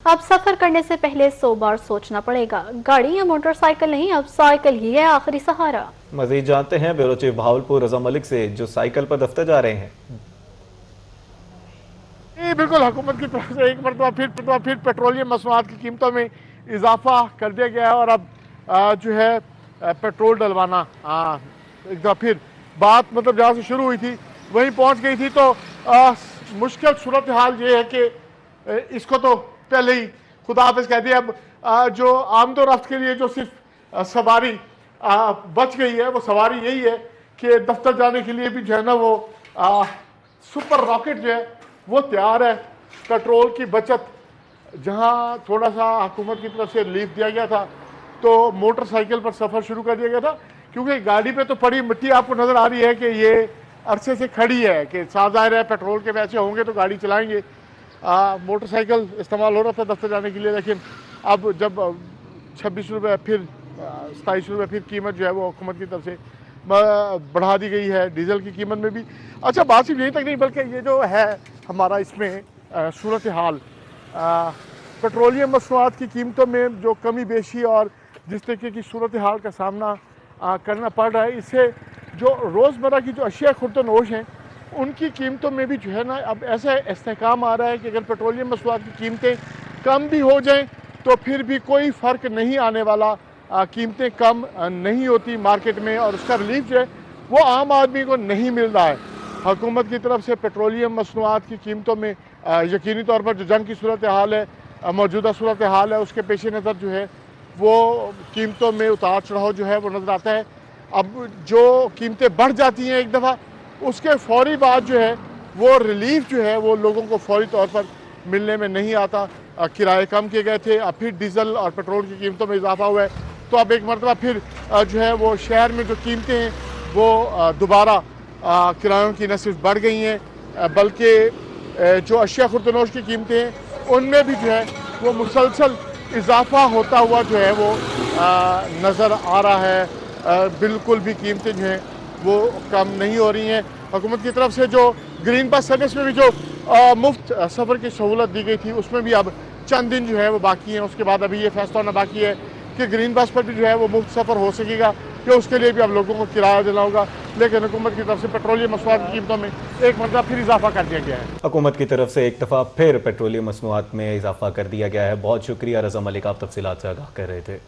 अब सफर करने से पहले 100 बार सोचना पड़ेगा। गाड़ी या मोटरसाइकिल नहीं, अब साइकिल ही है आखिरी सहारा। मजीद जानते हैं ब्यूरो चीफ भावलपुर रजा मलिक से, जो साइकिल पर दफ्तर जा रहे हैं। ये बिल्कुल हुकूमत की तरफ से एक मरतबा फिर पेट्रोलियम मसनूआत की कीमतों में इजाफा कर दिया गया है और अब जो है पेट्रोल डलवाना एक दफ़ा फिर बात मतलब जहाँ से शुरू हुई थी वहीं पहुँच गई थी। तो मुश्किल सूरत हाल ये है कि इसको तो पहले ही खुदा हाफिज कह दिया। अब जो आमदोरफ्त के लिए जो सिर्फ सवारी बच गई है वो सवारी यही है कि दफ्तर जाने के लिए भी जो है ना वो सुपर रॉकेट जो है वो तैयार है। पेट्रोल की बचत जहां थोड़ा सा हुकूमत की तरफ से रिलीफ दिया गया था तो मोटरसाइकिल पर सफ़र शुरू कर दिया गया था, क्योंकि गाड़ी पे तो पड़ी मिट्टी आपको नज़र आ रही है कि ये अरसे से खड़ी है कि साफ ज़ाहिर है पेट्रोल के पैसे होंगे तो गाड़ी चलाएंगे। मोटरसाइकिल इस्तेमाल हो रहा था दफ्तर जाने के लिए, लेकिन अब जब 26 रुपये फिर 27 रुपये फिर कीमत जो है वो हुकूमत की तरफ से बढ़ा दी गई है डीजल की कीमत में भी। अच्छा, बात सिर्फ यहीं तक नहीं बल्कि ये जो है हमारा इसमें सूरत हाल पेट्रोलियम मसनूआत की कीमतों में जो कमी बेशी और जिस तरीके की सूरत हाल का सामना करना पड़ रहा है, इससे जो रोज़मर्रा की जो अशिया खुर्दनोश हैं उनकी कीमतों में भी जो है ना अब ऐसा इस्तेहकाम आ रहा है कि अगर पेट्रोलियम मसनूआत की कीमतें कम भी हो जाएं तो फिर भी कोई फ़र्क नहीं आने वाला। कीमतें कम नहीं होती मार्केट में और उसका रिलीफ जो है वो आम आदमी को नहीं मिल रहा है। हुकूमत की तरफ से पेट्रोलियम मसनूआत की कीमतों में यकीनी तौर पर जो जंग की सूरत हाल है, मौजूदा सूरत हाल है, उसके पेश नज़र जो है वो कीमतों में उतार चढ़ाव जो है वो नज़र आता है। अब जो कीमतें बढ़ जाती हैं एक दफ़ा, उसके फौरी बाद जो है वो रिलीफ जो है वो लोगों को फौरी तौर पर मिलने में नहीं आता। किराए कम किए गए थे, अब फिर डीजल और पेट्रोल की कीमतों में इजाफा हुआ है, तो अब एक मरतबा फिर जो है वो शहर में जो कीमतें हैं वो दोबारा किरायों की न सिर्फ बढ़ गई हैं बल्कि जो अशिया खुर्दनोश की कीमतें हैं उनमें भी जो है वो मुसलसल इजाफा होता हुआ जो है वो नज़र आ रहा है। बिल्कुल भी कीमतें जो हैं वो कम नहीं हो रही हैं। हुकूमत की तरफ से जो ग्रीन पास सर्विस में भी जो मुफ्त सफ़र की सहूलत दी गई थी उसमें भी अब चंद दिन जो है वो बाकी हैं। उसके बाद अभी ये फैसला होना बाकी है कि ग्रीन पास पर भी जो है वो मुफ्त सफ़र हो सकेगा कि उसके लिए भी अब लोगों को किराया देना होगा। लेकिन हुकूमत की तरफ से पेट्रोलियम मसनूआत की कीमतों में एक मरतबा फिर इजाफा कर दिया गया है। हुकूमत की तरफ से एक दफ़ा फिर पेट्रोलियम मसनूआत में इजाफा कर दिया गया है। बहुत शुक्रिया रजा मलिक, आप तफसीलात से आगाह कर रहे थे।